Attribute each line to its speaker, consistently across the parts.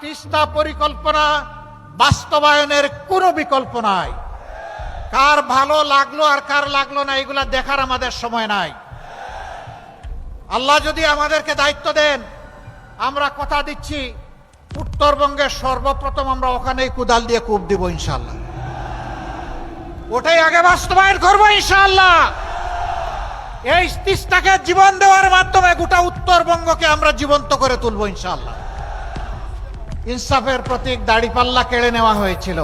Speaker 1: তিস্তা পরিকল্পনা বাস্তবায়নের কোনো বিকল্প নাই। কার ভালো লাগলো আর কার লাগলো না এগুলা দেখার আমাদের সময় নাই। আল্লাহ যদি আমাদেরকে দায়িত্ব দেন, আমরা কথা দিচ্ছি উত্তরবঙ্গের সর্বপ্রথম আমরা ওখানেই কুদাল দিয়ে কূপ দিব ইনশাআল্লাহ। ওটাই আগে বাস্তবায়ন করবো ইনশাআল্লাহ। এই তিস্তাকে জীবন দেওয়ার মাধ্যমে গোটা উত্তরবঙ্গকে আমরা জীবন্ত করে তুলবো ইনশাআল্লাহ। ইনসাফের প্রতীক দাড়িপাল্লা কেড়ে নেওয়া হয়েছিল,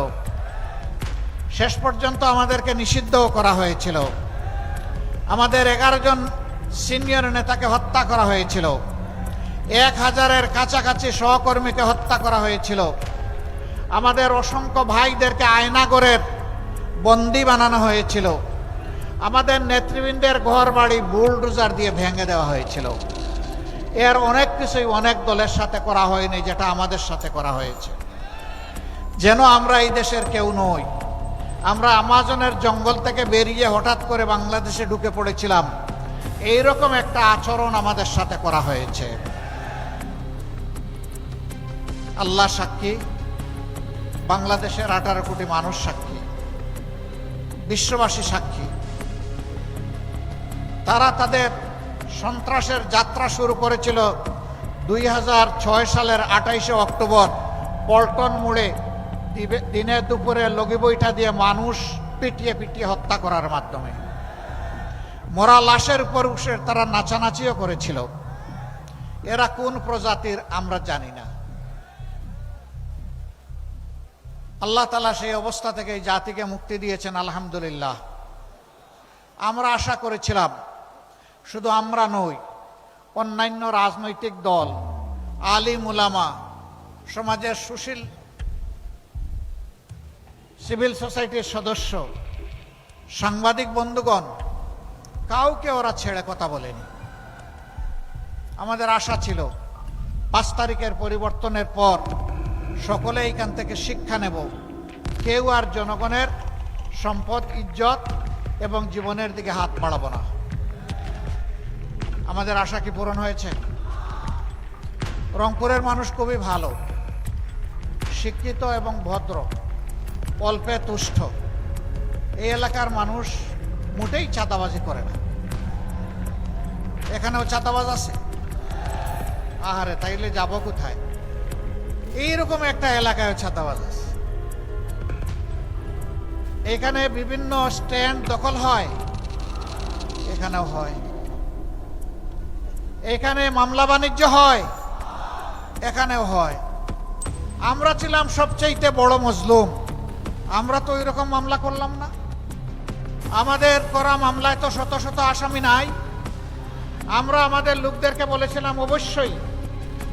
Speaker 1: শেষ পর্যন্ত আমাদেরকে নিষিদ্ধও করা হয়েছিল। আমাদের 11 জন সিনিয়র নেতাকে হত্যা করা হয়েছিল, 1000-এর কাছাকাছি সহকর্মীকে হত্যা করা হয়েছিল। আমাদের অসংখ্য ভাইদেরকে আয়নাগরের বন্দী বানানো হয়েছিল। আমাদের নেতৃবৃন্দের ঘর বাড়ি বুলডোজার দিয়ে ভেঙে দেওয়া হয়েছিল। এর অনেক কিছুই অনেক দলের সাথে করা হয়নি, যেটা আমাদের সাথে করা হয়েছে। যেন আমরা এই দেশের কেউ নই। আমরা আমাজনের জঙ্গল থেকে বেরিয়ে হঠাৎ করে বাংলাদেশে ঢুকে পড়েছিলাম, এইরকম একটা আচরণ আমাদের সাথে করা হয়েছে। আল্লাহ সাক্ষী, বাংলাদেশের 18 কোটি মানুষ সাক্ষী, বিশ্ববাসী সাক্ষী। তারা তাদের সন্ত্রাসের যাত্রা শুরু করেছিল 2006 সালের 28শে অক্টোবর পল্টন মোড়ে দিনে দুপুরে লগি বইটা দিয়ে মানুষ পিটিয়ে পিটিয়ে হত্যা করার মাধ্যমে। মরা লাশের উপর উঠে তারা নাচানাচিও করেছিল। এরা কোন প্রজাতির আমরা জানি না। আল্লাহ তাআলা সেই অবস্থা থেকে এই জাতিকে মুক্তি দিয়েছেন আলহামদুলিল্লাহ। আমরা আশা করেছিলাম, শুধু আমরা নই, অন্যান্য রাজনৈতিক দল, আলিম উলামা, সমাজের সুশীল সিভিল সোসাইটির সদস্য, সাংবাদিক বন্ধুগণ, কাউকে ওরা ছেড়ে কথা বলেনি। আমাদের আশা ছিল 5 তারিখের পরিবর্তনের পর সকলে এইখান থেকে শিক্ষা নেব, কেউ আর জনগণের সম্পদ, ইজ্জত এবং জীবনের দিকে হাত বাড়াবো না। আমাদের আশা কি পূরণ হয়েছে? রংপুরের মানুষ খুবই ভালো, শিক্ষিত এবং ভদ্র, অল্পে তুষ্ট। এই এলাকার মানুষ মোটেই চাঁদাবাজি করে না। এখানেও চাঁদাবাজ আছে? আহারে, তাইলে যাব কোথায়? এইরকম একটা এলাকায় চাঁদাবাজ আছে। এখানে বিভিন্ন স্ট্যান্ড দখল হয়, এখানেও হয়। এখানে মামলা বাণিজ্য হয়, এখানেও হয়। আমরা ছিলাম সবচেয়ে বড় মজলুম, আমরা তো ওইরকম মামলা করলাম না। আমাদের করা মামলায় তো শত শত আসামি নাই। আমরা আমাদের লোকদেরকে বলেছিলাম, অবশ্যই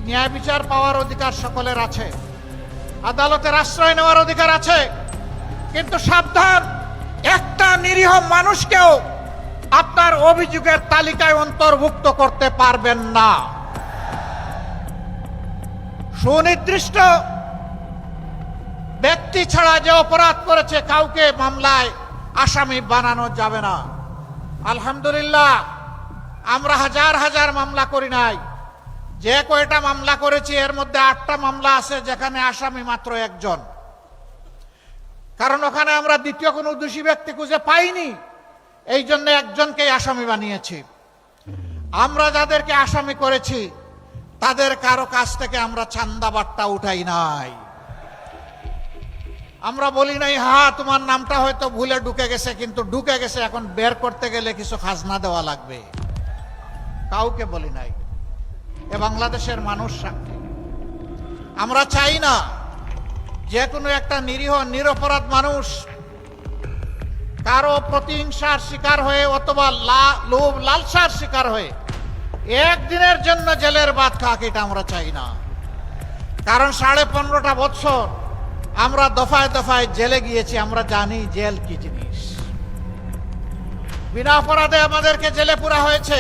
Speaker 1: ন্যায় বিচার পাওয়ার অধিকার সকলের আছে, আদালতের আশ্রয় নেওয়ার অধিকার আছে, কিন্তু সাবধান, একটা নিরীহ মানুষকেও আপনার অভিযোগের তালিকায় অন্তর্ভুক্ত করতে পারবেন না। সুনির্দিষ্ট ব্যক্তি ছাড়া যে অপরাধ করেছে কাউকে মামলায় আসামি বানানো যাবে না। আলহামদুলিল্লাহ, আমরা হাজার হাজার মামলা করি নাই। যে কয়টা মামলা করেছি এর মধ্যে 8টা মামলা আছে যেখানে আসামি মাত্র একজন। কারণ ওখানে আমরা দ্বিতীয় কোনো দোষী ব্যক্তি খুঁজে পাইনি, এই জন্য একজনকে আসামি বানিয়েছি। আমরা যাদেরকে আসামি করেছি তাদের কারো কাছ থেকে আমরা চান্দা বাট্টা উঠাই নাই। আমরা বলি নাই, হ্যাঁ তোমার নামটা হয়তো ভুলে ঢুকে গেছে, কিন্তু ঢুকে গেছে, এখন বের করতে গেলে কিছু খাজনা দেওয়া লাগবে। কাউকে বলি নাই। এ বাংলাদেশের মানুষ সাক্ষী। আমরা চাই না যে কোনো একটা নিরীহ নিরপরাধ মানুষ কারো প্রতিহিংসার শিকার হয়ে অথবা লোভ লালসার শিকার হয়ে একদিনের জন্য জেলের ভাত খাক, এটা আমরা চাই না। কারণ 15.5টা বছর আমরা দফায় দফায় জেলে গিয়েছি, আমরা জানি জেল কি জিনিস। বিনা অপরাধে আমাদেরকে জেলে পুরা হয়েছে।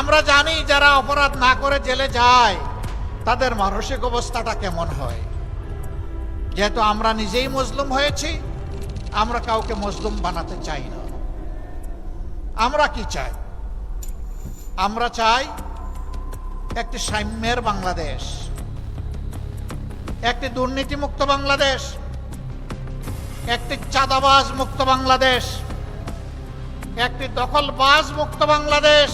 Speaker 1: আমরা জানি যারা অপরাধ না করে জেলে যায় তাদের মানসিক অবস্থাটা কেমন হয়। যেহেতু আমরা নিজেই মজলুম হয়েছি, আমরা কাউকে মজলুম বানাতে চাই না। আমরা কি চাই? আমরা চাই একটি সাম্যের বাংলাদেশ, একটি দুর্নীতিমুক্ত বাংলাদেশ, একটি চাঁদাবাজ মুক্ত বাংলাদেশ, একটি দখলবাজ মুক্ত বাংলাদেশ,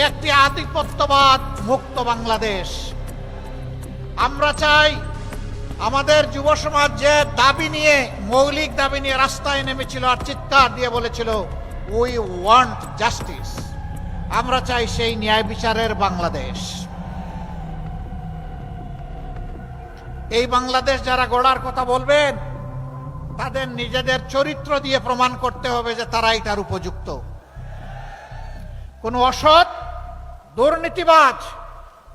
Speaker 1: একটি আধিপত্যবাদ মুক্ত বাংলাদেশ। আমরা চাই আমাদের যুব সমাজ যে দাবি নিয়ে, মৌলিক দাবি নিয়ে রাস্তায় নেমেছিল আর চিৎকার দিয়ে বলেছিল উই ওয়ান্ট জাস্টিস, আমরা চাই সেই ন্যায় বিচারের বাংলাদেশ। এই বাংলাদেশ যারা গড়ার কথা বলবেন তাদের নিজেদের চরিত্র দিয়ে প্রমাণ করতে হবে যে তারা এটার উপযুক্ত। কোন অসৎ দুর্নীতিবাজ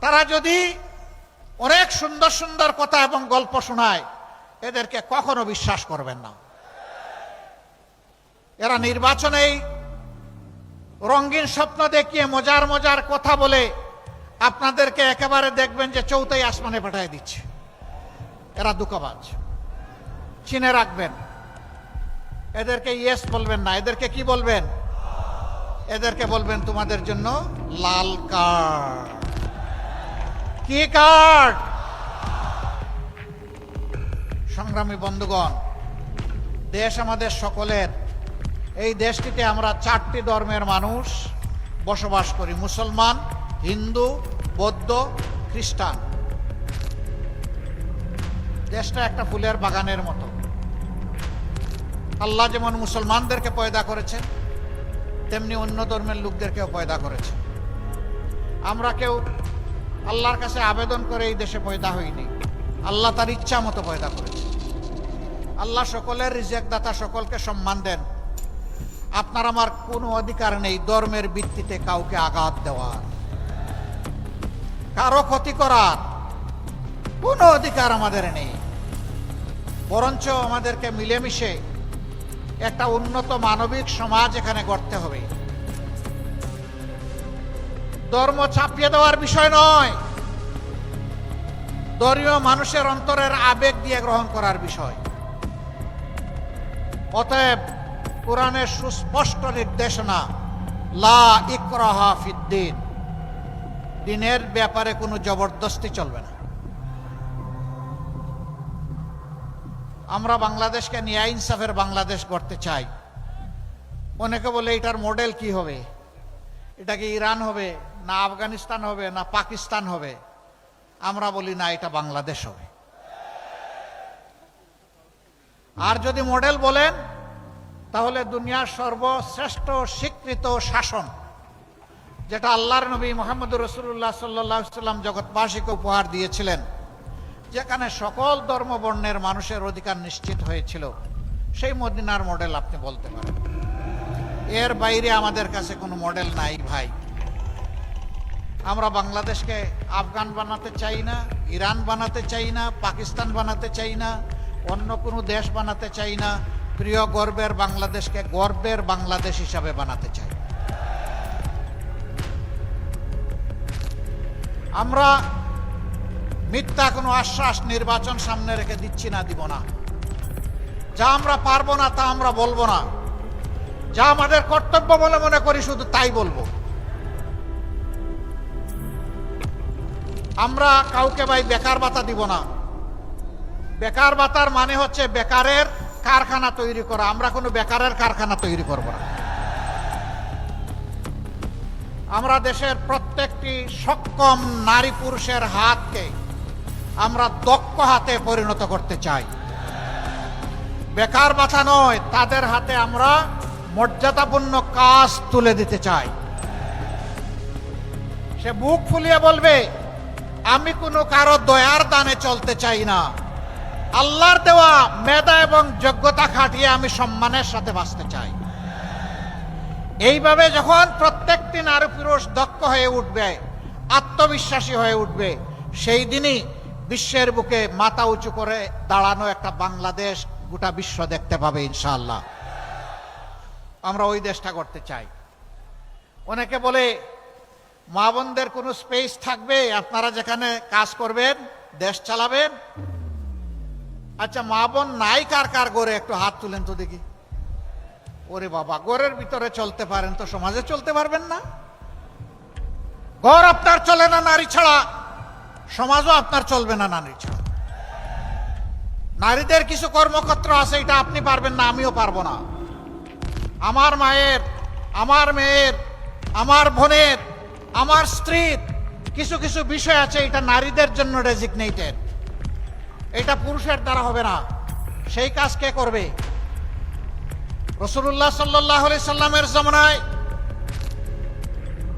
Speaker 1: তারা যদি অনেক সুন্দর সুন্দর কথা এবং গল্প শোনায়, এদেরকে কখনো বিশ্বাস করবেন না। এরা নির্বাচনেই রঙিন স্বপ্ন দেখিয়ে মজার মজার কথা বলে আপনাদেরকে একেবারে দেখবেন যে চৌথাই আসমানে পাঠিয়ে দিচ্ছে। এরা দুঃখবাজ, চিনে রাখবেন। এদেরকে ইয়েস বলবেন না, এদেরকে কি বলবেন? এদেরকে বলবেন তোমাদের জন্য লাল কার্ড। কি কার্ড? সংগ্রামী বন্ধুগণ, দেশ আমাদের সকলের। এই দেশটিতে আমরা 4টি ধর্মের মানুষ বসবাস করি, মুসলমান, হিন্দু, বৌদ্ধ, খ্রিস্টান। দেশটা একটা ফুলের বাগানের মতো। আল্লাহ যেমন মুসলমানদেরকে পয়দা করেছেন, তেমনি অন্য ধর্মের লোকদেরকেও পয়দা করেছেন। আমরা কেউ আল্লাহর কাছে আবেদন করে এই দেশে পয়দা হইনি, আল্লাহ তার ইচ্ছা মতো পয়দা করেছে। আল্লাহ সকলের রিজিক দাতা, সকলকে সম্মান দেন। আপনার আমার কোনো অধিকার নেই ধর্মের ভিত্তিতে কাউকে আঘাত দেওয়ার, কারো ক্ষতি করার কোনো অধিকার আমাদের নেই। বরঞ্চ আমাদেরকে মিলেমিশে একটা উন্নত মানবিক সমাজ এখানে গড়তে হবে। ধর্ম চাপিয়ে দেওয়ার বিষয় নয়, ধর্মীয় মানুষের অন্তরের আবেগ দিয়ে গ্রহণ করার বিষয়। অতএব কোরআনের সুস্পষ্ট নির্দেশনা, লা ইকরাহা ফিদ্দিন, দ্বীনের ব্যাপারে কোনো জবরদস্তি চলবে না। আমরা বাংলাদেশকে ন্যায় ইনসাফের বাংলাদেশ গড়তে চাই। অনেকে বলে এটার মডেল কি হবে? এটা কি ইরান হবে, না আফগানিস্তান হবে, না পাকিস্তান হবে? আমরা বলি না, এটা বাংলাদেশ হবে। আর যদি মডেল বলেন তাহলে দুনিয়ার সর্বশ্রেষ্ঠ স্বীকৃত শাসন, যেটা আল্লাহর নবী মুহাম্মদুর রাসূলুল্লাহ সাল্লাল্লাহু আলাইহি ওয়াসাল্লাম জগৎবাসীকে উপহার দিয়েছিলেন, যেখানে সকল ধর্ম বর্ণের মানুষের অধিকার নিশ্চিত হয়েছিল, সেই মদিনার মডেল আপনি বলতে পারেন। এর বাইরে আমাদের কাছে কোনো মডেল নাই ভাই। আমরা বাংলাদেশকে আফগান বানাতে চাই না, ইরান বানাতে চাই না, পাকিস্তান বানাতে চাই না, অন্য কোনো দেশ বানাতে চাই না। প্রিয় গর্বের বাংলাদেশকে গর্বের বাংলাদেশ হিসাবে বানাতে চাই। আমরা মিথ্যা কোনো আশ্বাস নির্বাচন সামনে রেখে দিচ্ছি না, দিব না। যা আমরা পারবো না তা আমরা বলবো না, যা আমাদের কর্তব্য বলে মনে করি শুধু তাই বলবো। আমরা কাউকে ভাই বেকার ভাতা দিব না। বেকার ভাতার মানে হচ্ছে বেকারের কারখানা তৈরি করা। আমরা কোনো বেকারের কারখানা তৈরি করব না। আমরা দেশের প্রত্যেকটি সক্ষম নারী পুরুষের হাতকে আমরা দক্ষ হাতে পরিণত করতে চাই। বেকার ভাতা নয়, তাদের হাতে আমরা মর্যাদাপূর্ণ কাজ তুলে দিতে চাই। সে বুক ফুলিয়ে বলবে, আমি কোনো কারো দয়ার দানে চলতে চাই না, আল্লাহর দেওয়া মেধা এবং যোগ্যতা খাটিয়ে আমি সম্মানের সাথে বাঁচতে চাই। এইভাবে যখন প্রত্যেকটি নারী পুরুষ দক্ষ হয়ে উঠবে, আত্মবিশ্বাসী হয়ে উঠবে, সেই দিনই বিশ্বের বুকে মাথা উঁচু করে দাঁড়ানো একটা বাংলাদেশ গোটা বিশ্ব দেখতে পাবে ইনশাআল্লাহ। আমরা ওই দেশটা করতে চাই। অনেকে বলে মা বোনদের কোনো স্পেস থাকবে, আপনারা যেখানে কাজ করবেন, দেশ চালাবেন। আচ্ছা, মা বোন নাই কার কার গড়ে একটু হাত তুলেন তো দেখি। ওরে বাবা, ঘরের ভিতরে চলতে পারেন তো সমাজে চলতে পারবেন না? ঘর আপনার চলে না নারী ছাড়া, সমাজও আপনার চলবে না নারী ছাড়া। নারীদের কিছু কর্মক্ষেত্র আছে, এটা আপনি পারবেন না, আমিও পারবো না। আমার মায়ের, আমার মেয়ের, আমার বোনের, আমার স্ত্রীর কিছু কিছু বিষয় আছে, এটা নারীদের জন্য ডেজিগনেটেড, এটা পুরুষের দ্বারা হবে না। সেই কাজ কে করবে? রাসূলুল্লাহ সাল্লাল্লাহু আলাইহি সাল্লামের জামানায়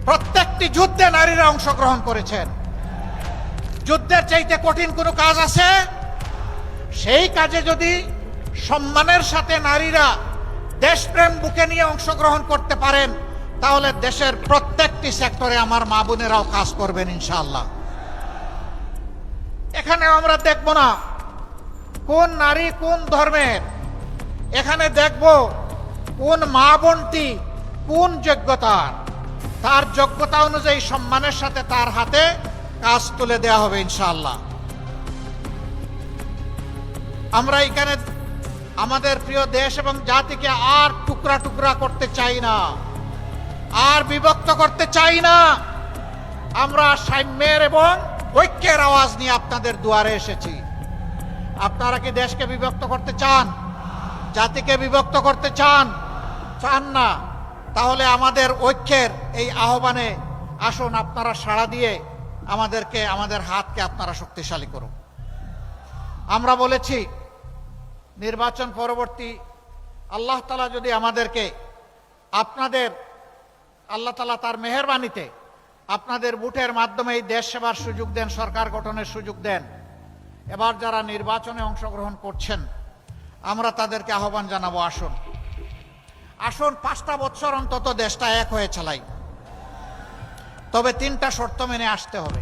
Speaker 1: প্রত্যেকটি যুদ্ধে নারীরা অংশগ্রহণ করেছেন। যুদ্ধের চাইতে কঠিন কোনো কাজ আছে? সেই কাজে যদি সম্মানের সাথে নারীরা দেশপ্রেম বুকে নিয়ে অংশগ্রহণ করতে পারেন, তাহলে দেশের প্রত্যেকটি সেক্টরে আমার মা বোনেরাও কাজ করবেন ইনশাআল্লাহ। এখানে আমরা দেখব না কোন নারী কোন ধর্মের, এখানে দেখব কোন মা বোনটি কোন যোগ্যতার, তার যোগ্যতা অনুযায়ী সম্মানের সাথে তার হাতে কাজ তুলে দেওয়া হবে ইনশাআল্লাহ। আমরা এখানে আমাদের প্রিয় দেশ এবং জাতিকে আর টুকরা টুকরা করতে চাই না, আর বিভক্ত করতে চাই না। আমরা সাম্যের এবং ঐক্যের আওয়াজ নিয়ে আপনাদের দুয়ারে এসেছি। আপনারা কি দেশকে বিভক্ত করতে চান? জাতিকে বিভক্ত করতে চান? চান না? তাহলে আমাদের ঐক্যের এই আহ্বানে আসুন, আপনারা সাড়া দিয়ে আমাদেরকে, আমাদের হাতকে আপনারা শক্তিশালী করুন। আমরা বলেছি নির্বাচন পরবর্তী আল্লাহ তাআলা যদি আমাদেরকে আপনাদের, আল্লাহ তাআলা তার মেহেরবানিতে আপনাদের ভোটের মাধ্যমে এই দেশ সেবার সুযোগ দেন, সরকার গঠনের সুযোগ দেন, এবার যারা নির্বাচনে অংশগ্রহণ করছেন আমরা তাদেরকে আহ্বান জানাবো, আসুন আসুন 5টা বছর অন্তত দেশটা এক হয়ে চালাই। তবে 3টা শর্ত মেনে আসতে হবে।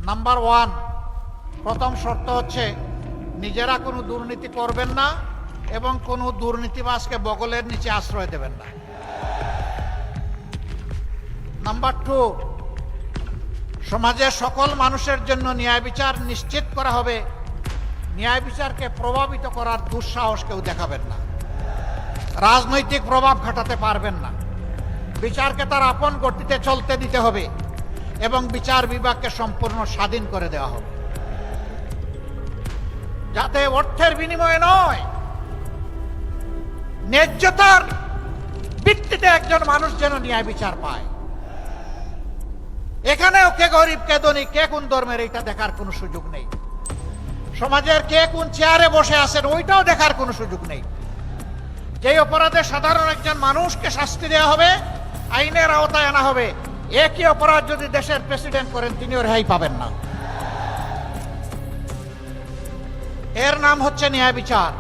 Speaker 1: নাম্বার 1, প্রথম শর্ত হচ্ছে নিজেরা কোনো দুর্নীতি করবেন না এবং কোনো দুর্নীতিবাজকে বগলের নিচে আশ্রয় দেবেন না। নাম্বার 2, সমাজের সকল মানুষের জন্য ন্যায় বিচার নিশ্চিত করা হবে। ন্যায় বিচারকে প্রভাবিত করার দুঃসাহস কেউ দেখাবেন না, রাজনৈতিক প্রভাব খাটাতে পারবেন না। বিচারকে তার আপন গতিতে চলতে দিতে হবে এবং বিচার বিভাগকে সম্পূর্ণ স্বাধীন করে দেওয়া হবে, যাতে অর্থের বিনিময়ে নয়, ন্যায্যতার ভিত্তিতে একজন মানুষ যেন ন্যায় বিচার পায়। এখানেও কে গরিব কে ধনী, কে কোন ধর্মের, এটা দেখার কোনো সুযোগ নেই। সমাজের কে কোন চেয়ারে বসে আছেন ওইটাও দেখার কোনো সুযোগ নেই। যেই অপরাধে সাধারণ একজন মানুষকে শাস্তি দেওয়া হবে, আইনের আওতায় আনা হবে, একই অপরাধ যদি দেশের প্রেসিডেন্ট করেন তিনিও রেহাই পাবেন না। এর নাম হচ্ছে ন্যায় বিচার।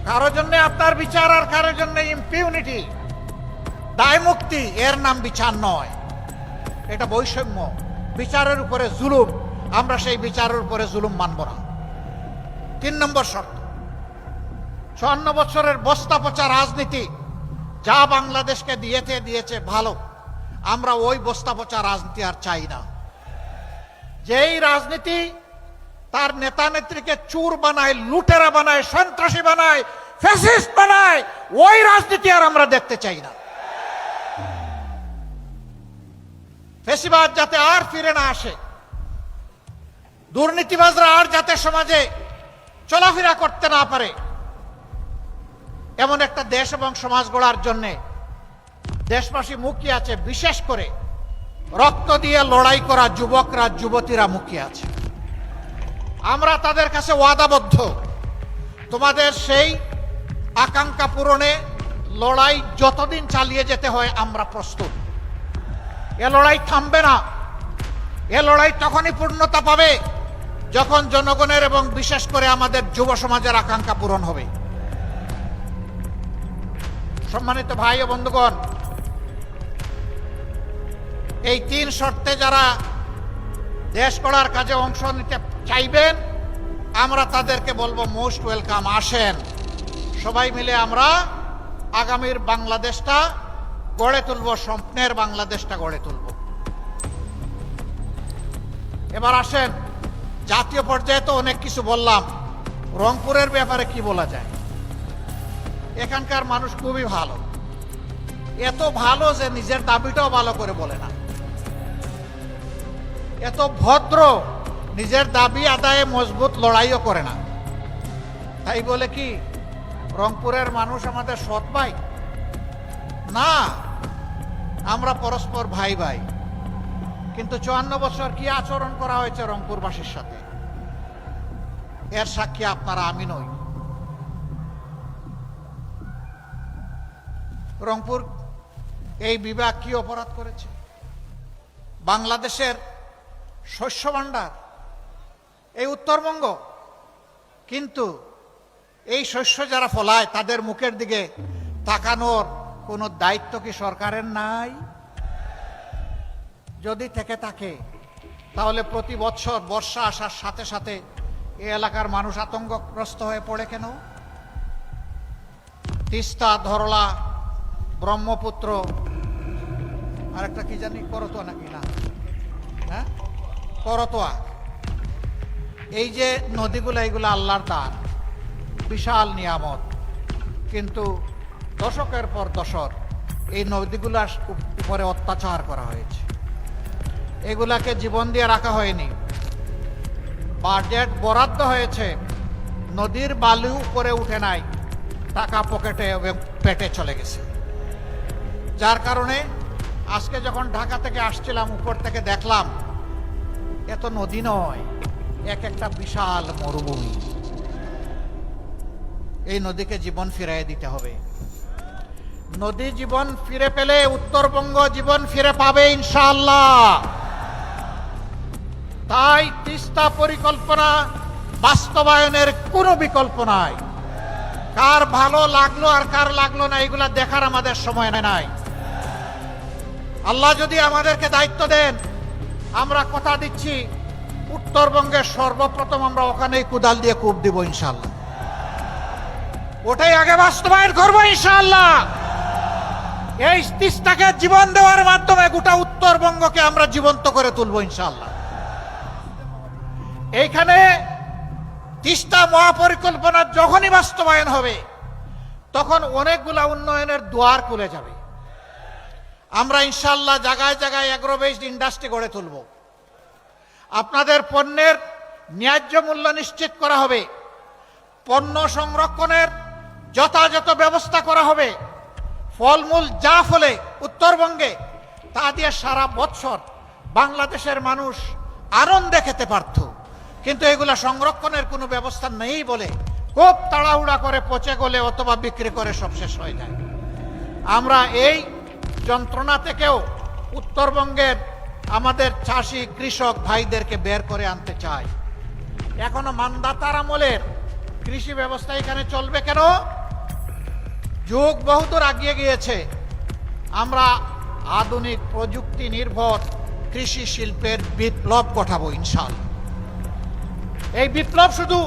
Speaker 1: কারোর জন্য আপনার বিচার আর কারোর জন্য ইম্পিউনিটি, দায় মুক্তি, এর নাম বিচার নয়, এটা বৈষম্য, বিচারের উপরে জুলুম। আমরা সেই বিচারের উপরে জুলুম মানব না। 3 নম্বর শর্ত, 54 বছরের বস্তা পচা রাজনীতি যা বাংলাদেশকে দিয়েছে ভালো, আমরা ওই বস্তা পচা রাজনীতি আর চাই না। যেই রাজনীতি তার নেতা নেত্রীকে চোর বানায়, লুটেরা বানায়, সন্ত্রাসী বানায়, ফ্যাসিস্ট বানায়, ওই রাজনীতি আর আমরা দেখতে চাই না। ফ্যাসিবাদ যাতে আর ফিরে না আসে, দুর্নীতিবাজরা আর যাতে সমাজে চলাফেরা করতে না পারে, এমন একটা দেশ এবং সমাজ গড়ার জন্যে দেশবাসী মুখিয়ে আছে। বিশেষ করে রক্ত দিয়ে লড়াই করা যুবকরা, যুবতীরা মুখিয়ে আছে। আমরা তাদের কাছে ওয়াদাবদ্ধ, তোমাদের সেই আকাঙ্ক্ষা পূরণে লড়াই যতদিন চালিয়ে যেতে হয় আমরা প্রস্তুত। এ লড়াই থামবে না। এ লড়াই তখনই পূর্ণতা পাবে যখন জনগণের এবং বিশেষ করে আমাদের যুব সমাজের আকাঙ্ক্ষা পূরণ হবে। সম্মানিত ভাই ও বন্ধুগণ, এই 3 শর্তে যারা দেশ গড়ার কাজে অংশ নিতে চাইবেন আমরা তাদেরকে বলবো মোস্ট ওয়েলকাম। আসেন, সবাই মিলে আমরা আগামীর বাংলাদেশটা গড়ে তুলব, স্বপ্নের বাংলাদেশটা গড়ে তুলব। এবার আসেন, জাতীয় পর্যায়ে তো অনেক কিছু বললাম, রংপুরের ব্যাপারে কি বলা যায়? এখানকার মানুষ খুবই ভালো, এত ভালো যে নিজের দাবিটাও ভালো করে বলে না, এত ভদ্র নিজের দাবি আদায়ে মজবুত লড়াইও করে না। তাই বলে কি রংপুরের মানুষ আমাদের সৎ ভাই? না, আমরা পরস্পর ভাই ভাই। কিন্তু 54 বছর কি আচরণ করা হয়েছে রংপুরবাসীর সাথে, এর সাক্ষী আপনারা, আমি নই। রংপুর এই বিভাগ কি অপরাধ করেছে? বাংলাদেশের শস্য ভাণ্ডার এই উত্তরবঙ্গ, কিন্তু এই শস্য যারা ফলায় তাদের মুখের দিকে তাকানোর কোনো দায়িত্ব কি সরকারের নাই? যদি থেকে থাকে তাহলে প্রতি বছর বর্ষা আসার সাথে সাথে এই এলাকার মানুষ আতঙ্কগ্রস্ত হয়ে পড়ে কেন? তিস্তা, ধরলা, ব্রহ্মপুত্র, আরেকটা কি জানি, করতোয়া নাকি না, হ্যাঁ করতোয়া, এই যে নদীগুলো, এইগুলো আল্লাহর দান, বিশাল নিয়ামত। কিন্তু দশকের পর দশক এই নদীগুলার উপরে অত্যাচার করা হয়েছে, এগুলাকে জীবন দিয়ে রাখা হয়নি। বাজেট বরাদ্দ হয়েছে, নদীর বালু উপরে উঠে নাই, টাকা পকেটে এবং পেটে চলে গেছে। যার কারণে আজকে যখন ঢাকা থেকে আসছিলাম, উপর থেকে দেখলাম এত নদী নয়, এক একটা বিশাল মরুভূমি। এই নদীকে জীবন ফিরিয়ে দিতে হবে। নদী জীবন ফিরে পেলে উত্তরবঙ্গ জীবন ফিরে পাবে ইনশাআল্লাহ। তাই তিস্তা পরিকল্পনা বাস্তবায়নের কোনো বিকল্প নাই। কার ভালো লাগলো আর কার লাগলো না এগুলা দেখার আমাদের সময় নাই। আল্লাহ যদি আমাদেরকে দায়িত্ব দেন, আমরা কথা দিচ্ছি উত্তরবঙ্গের সর্বপ্রথম আমরা ওখানেই কুদাল দিয়ে কূপ দিব ইনশাআল্লাহ। ওটাই আগে বাস্তবায়ন করবো ইনশাআল্লাহ। এই তিস্তাকে জীবন দেওয়ার মাধ্যমে গোটা উত্তরবঙ্গকে আমরা জীবন্ত করে তুলবো ইনশাআল্লাহ। এইখানে তিস্তা মহাপরিকল্পনা যখনই বাস্তবায়ন হবে তখন অনেকগুলা উন্নয়নের দুয়ার খুলে যাবে। আমরা ইনশাআল্লাহ জায়গায় জায়গায় এগ্রো বেসড ইন্ডাস্ট্রি গড়ে তুলব। আপনাদের পণ্যের ন্যায্য মূল্য নিশ্চিত করা হবে, পণ্য সংরক্ষণের যথাযথ ব্যবস্থা করা হবে। ফলমূল যা ফলে উত্তরবঙ্গে তা দিয়ে সারা বছর বাংলাদেশের মানুষ আনন্দে খেতে পারত, কিন্তু এগুলা সংরক্ষণের কোনো ব্যবস্থা নেই বলে খুব তাড়াহুড়া করে পচে গলে অথবা বিক্রি করে সব শেষ হয়ে যায়। আমরা এই যন্ত্রণা থেকেও উত্তরবঙ্গের আমাদের চাষি কৃষক ভাইদেরকে বের করে আনতে চাই। এখনো মানদাতার আমলের কৃষি ব্যবস্থা এখানে চলবে কেন? যুগ বহুদূর এগিয়ে গিয়েছে। আমরা আধুনিক প্রযুক্তি নির্ভর কৃষি শিল্পের বিপ্লব ঘটাবো ইনশাআল্লাহ। এই বিপ্লব শুধু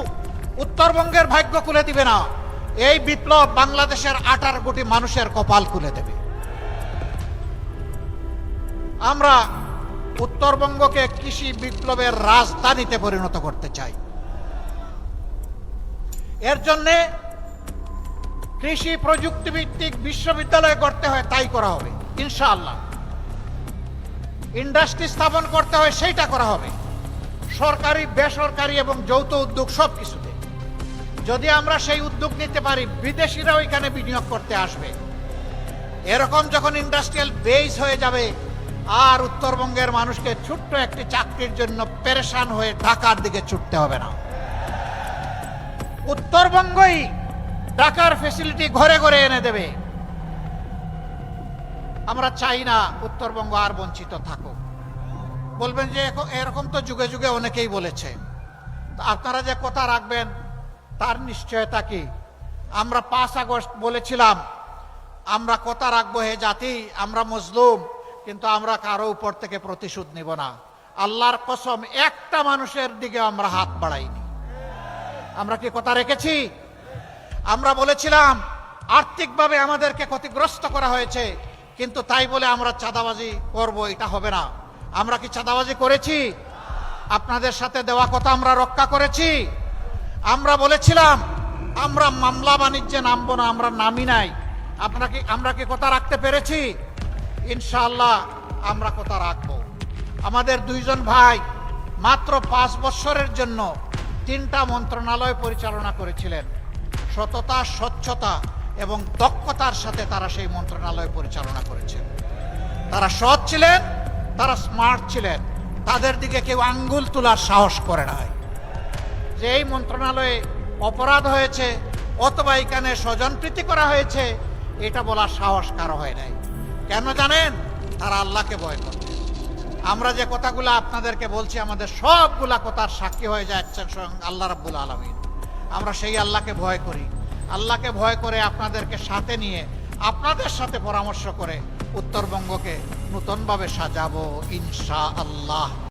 Speaker 1: উত্তরবঙ্গের ভাগ্য খুলে দিবে না, এই বিপ্লব বাংলাদেশের 18 কোটি মানুষের কপাল খুলে দেবে। আমরা উত্তরবঙ্গকে কৃষি বিপ্লবের রাজধানীতে পরিণত করতে চাই। এর জন্যে কৃষি প্রযুক্তি ভিত্তিক বিশ্ববিদ্যালয় করতে হয়, তাই করা হবে ইনশাআল্লাহ। ইন্ডাস্ট্রি স্থাপন করতে হয়, সেইটা করা হবে। সরকারি, বেসরকারি এবং যৌথ উদ্যোগ সব কিছুতে যদি আমরা সেই উদ্যোগ নিতে পারি, বিদেশিরাও এখানে বিনিয়োগ করতে আসবে। এরকম যখন ইন্ডাস্ট্রিয়াল বেস হয়ে যাবে, আর উত্তরবঙ্গের মানুষকে ছোট্ট একটি চাকরির জন্য পেরেশান হয়ে ঢাকার দিকে ছুটতে হবে না। উত্তরবঙ্গই ঢাকার ফ্যাসিলিটি ঘরে ঘরে এনে দেবে। আমরা চাই না উত্তরবঙ্গ আর বঞ্চিত থাকুক। বলবেন যে এরকম তো যুগে যুগে অনেকেই বলেছে, আপনারা যে কথা রাখবেন তার নিশ্চয়তা কি? আমরা 5 আগস্ট বলেছিলাম আমরা কথা রাখবো, হে জাতি আমরা মজলুম, কিন্তু আমরা কারো উপর থেকে প্রতিশোধ নিব না। আল্লাহর কসম, একটা মানুষের দিকে আমরা হাত বাড়াইনি। আমরা কি কথা রেখেছি? আমরা বলেছিলাম আর্থিকভাবে আমাদেরকে ক্ষতিগ্রস্ত করা হয়েছে, কিন্তু তাই বলে আমরা চাঁদাবাজি করব, এটা হবে না। আমরা কি চাঁদাবাজি করেছি? আপনাদের সাথে দেওয়া কথা আমরা রক্ষা করেছি। আমরা বলেছিলাম আমরা মামলা বাণিজ্যে নামবো না, আমরা নামি নাই। আমরা কি কথা রাখতে পেরেছি? ইনশাআল্লাহ আমরা কথা রাখবো। আমাদের 2 জন ভাই মাত্র 5 বছরের জন্য 3টা মন্ত্রণালয় পরিচালনা করেছিলেন। সততা, স্বচ্ছতা এবং দক্ষতার সাথে তারা সেই মন্ত্রণালয় পরিচালনা করেছেন। তারা সৎ ছিলেন, তারা স্মার্ট ছিলেন, তাদের দিকে কেউ আঙ্গুল তোলার সাহস করে নাই। যে এই মন্ত্রণালয়ে অপরাধ হয়েছে অথবা এখানে স্বজনপ্রীতি করা হয়েছে, এটা বলার সাহস কারো হয় নাই। কেন জানেন? তারা আল্লাহকে ভয় করত। আমরা যে কথাগুলো আপনাদেরকে বলছি, আমাদের সবগুলা কথার সাক্ষী হয়ে যাচ্ছেন স্বয়ং আল্লাহ রাব্বুল আলামিন। আমরা সেই আল্লাহকে ভয় করি। আল্লাহকে ভয় করে আপনাদেরকে সাথে নিয়ে, আপনাদের সাথে পরামর্শ করে উত্তরবঙ্গকে নতুনভাবে সাজাবো ইনশাআল্লাহ।